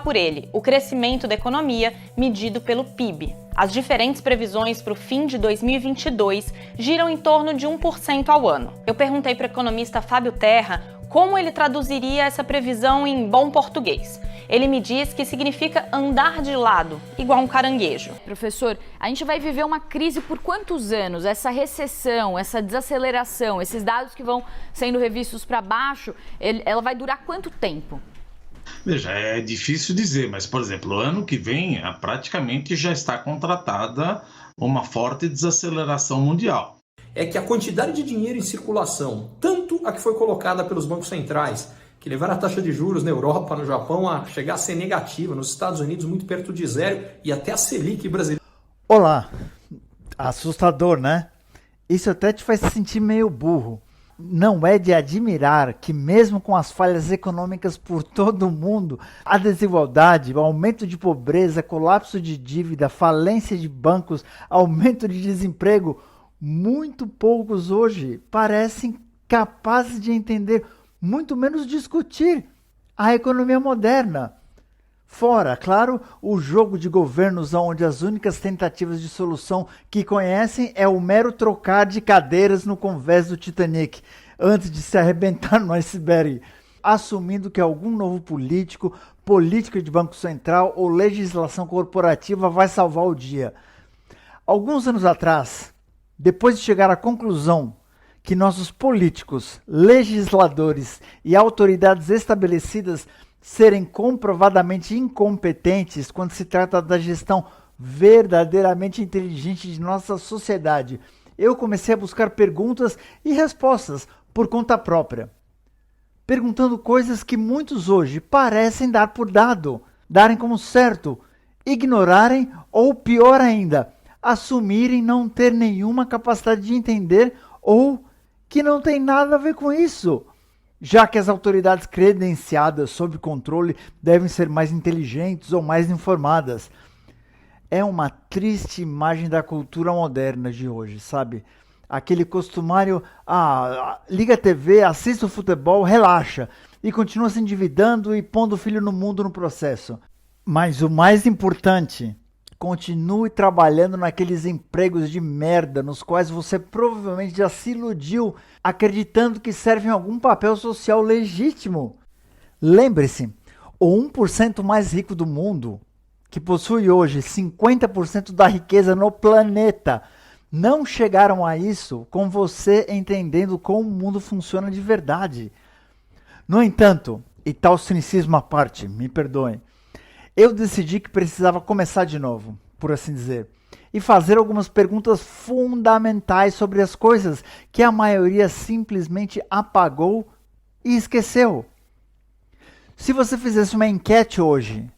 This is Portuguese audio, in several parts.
por ele, o crescimento da economia medido pelo PIB. As diferentes previsões para o fim de 2022 giram em torno de 1% ao ano. Eu perguntei para o economista Fábio Terra como ele traduziria essa previsão em bom português. Ele me diz que significa andar de lado, igual um caranguejo. Professor, a gente vai viver uma crise por quantos anos? Essa recessão, essa desaceleração, esses dados que vão sendo revistos para baixo, ela vai durar quanto tempo? Veja, é difícil dizer, mas, por exemplo, o ano que vem praticamente já está contratada uma forte desaceleração mundial. É que a quantidade de dinheiro em circulação, tanto a que foi colocada pelos bancos centrais, que levaram a taxa de juros na Europa, no Japão, a chegar a ser negativa, nos Estados Unidos muito perto de zero, e até a Selic brasileira. Olá, assustador, né? Isso até te faz se sentir meio burro. Não é de admirar que mesmo com as falhas econômicas por todo o mundo, a desigualdade, o aumento de pobreza, colapso de dívida, falência de bancos, aumento de desemprego, muito poucos hoje parecem capazes de entender, muito menos discutir a economia moderna. Fora, claro, o jogo de governos onde as únicas tentativas de solução que conhecem é o mero trocar de cadeiras no convés do Titanic, antes de se arrebentar no iceberg, assumindo que algum novo política de Banco Central ou legislação corporativa vai salvar o dia. Alguns anos atrás, depois de chegar à conclusão que nossos políticos, legisladores e autoridades estabelecidas serem comprovadamente incompetentes quando se trata da gestão verdadeiramente inteligente de nossa sociedade, eu comecei a buscar perguntas e respostas por conta própria. Perguntando coisas que muitos hoje parecem dar por dado, darem como certo, ignorarem ou, pior ainda, assumirem não ter nenhuma capacidade de entender ou que não tem nada a ver com isso, já que as autoridades credenciadas sob controle devem ser mais inteligentes ou mais informadas. É uma triste imagem da cultura moderna de hoje, sabe? Aquele costumário, liga a TV, assista o futebol, relaxa, e continua se endividando e pondo o filho no mundo no processo. Mas o mais importante, continue trabalhando naqueles empregos de merda nos quais você provavelmente já se iludiu acreditando que servem a algum papel social legítimo. Lembre-se, o 1% mais rico do mundo, que possui hoje 50% da riqueza no planeta, não chegaram a isso com você entendendo como o mundo funciona de verdade. No entanto, e tal cinicismo à parte, me perdoem, eu decidi que precisava começar de novo, por assim dizer, e fazer algumas perguntas fundamentais sobre as coisas que a maioria simplesmente apagou e esqueceu. Se você fizesse uma enquete hoje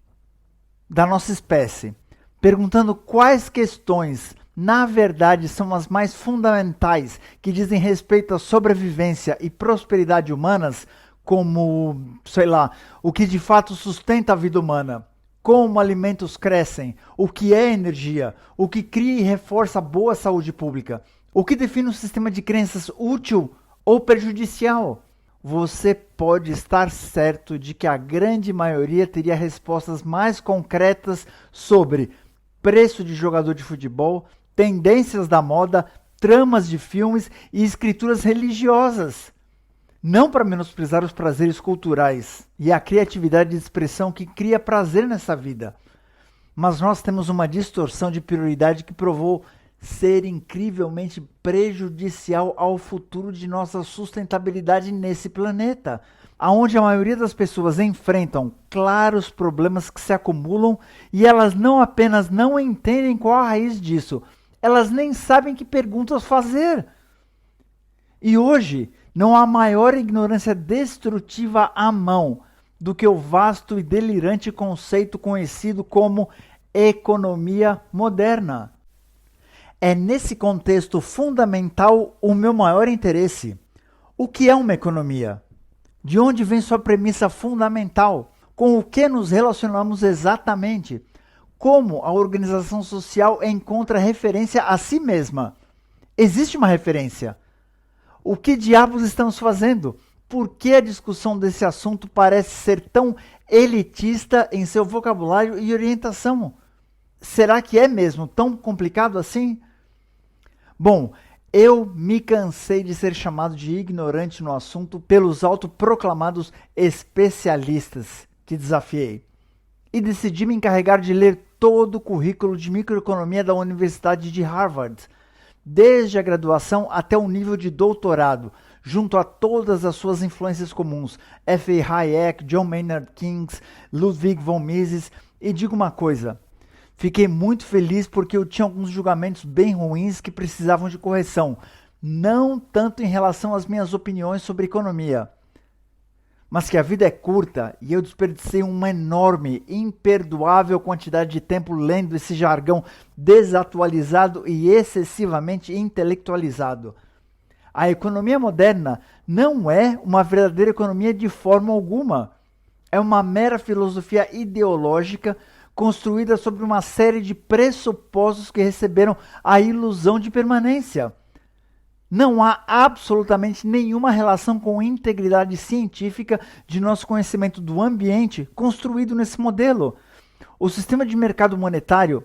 da nossa espécie, perguntando quais questões, na verdade, são as mais fundamentais que dizem respeito à sobrevivência e prosperidade humanas, como, o que de fato sustenta a vida humana, como alimentos crescem, o que é energia, o que cria e reforça a boa saúde pública, o que define um sistema de crenças útil ou prejudicial, você pode estar certo de que a grande maioria teria respostas mais concretas sobre preço de jogador de futebol, tendências da moda, tramas de filmes e escrituras religiosas. Não para menosprezar os prazeres culturais e a criatividade de expressão que cria prazer nessa vida. Mas nós temos uma distorção de prioridade que provou ser incrivelmente prejudicial ao futuro de nossa sustentabilidade nesse planeta, onde a maioria das pessoas enfrentam claros problemas que se acumulam e elas não apenas não entendem qual a raiz disso, elas nem sabem que perguntas fazer. E hoje não há maior ignorância destrutiva à mão do que o vasto e delirante conceito conhecido como economia moderna. É nesse contexto fundamental o meu maior interesse. O que é uma economia? De onde vem sua premissa fundamental? Com o que nos relacionamos exatamente? Como a organização social encontra referência a si mesma? Existe uma referência? O que diabos estamos fazendo? por que a discussão desse assunto parece ser tão elitista em seu vocabulário e orientação? Será que é mesmo tão complicado assim? Bom, eu me cansei de ser chamado de ignorante no assunto pelos autoproclamados especialistas que desafiei e decidi me encarregar de ler todo o currículo de microeconomia da Universidade de Harvard, desde a graduação até o nível de doutorado, junto a todas as suas influências comuns, F. A. Hayek, John Maynard Keynes, Ludwig von Mises, e digo uma coisa, fiquei muito feliz porque eu tinha alguns julgamentos bem ruins que precisavam de correção, não tanto em relação às minhas opiniões sobre economia, mas que a vida é curta e eu desperdicei uma enorme, imperdoável quantidade de tempo lendo esse jargão desatualizado e excessivamente intelectualizado. A economia moderna não é uma verdadeira economia de forma alguma. É uma mera filosofia ideológica construída sobre uma série de pressupostos que receberam a ilusão de permanência. Não há absolutamente nenhuma relação com a integridade científica de nosso conhecimento do ambiente construído nesse modelo. O sistema de mercado monetário,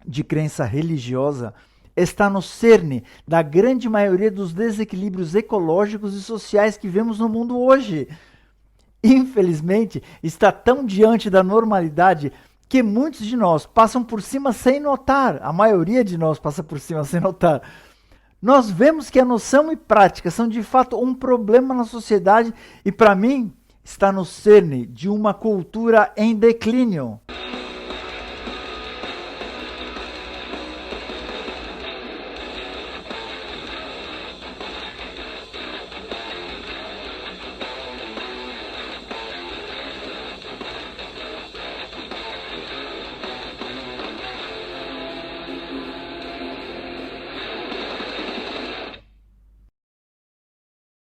de crença religiosa, está no cerne da grande maioria dos desequilíbrios ecológicos e sociais que vemos no mundo hoje. Infelizmente, está tão diante da normalidade que muitos de nós passam por cima sem notar. A maioria de nós passa por cima sem notar. Nós vemos que a noção e prática são de fato um problema na sociedade e, para mim, está no cerne de uma cultura em declínio.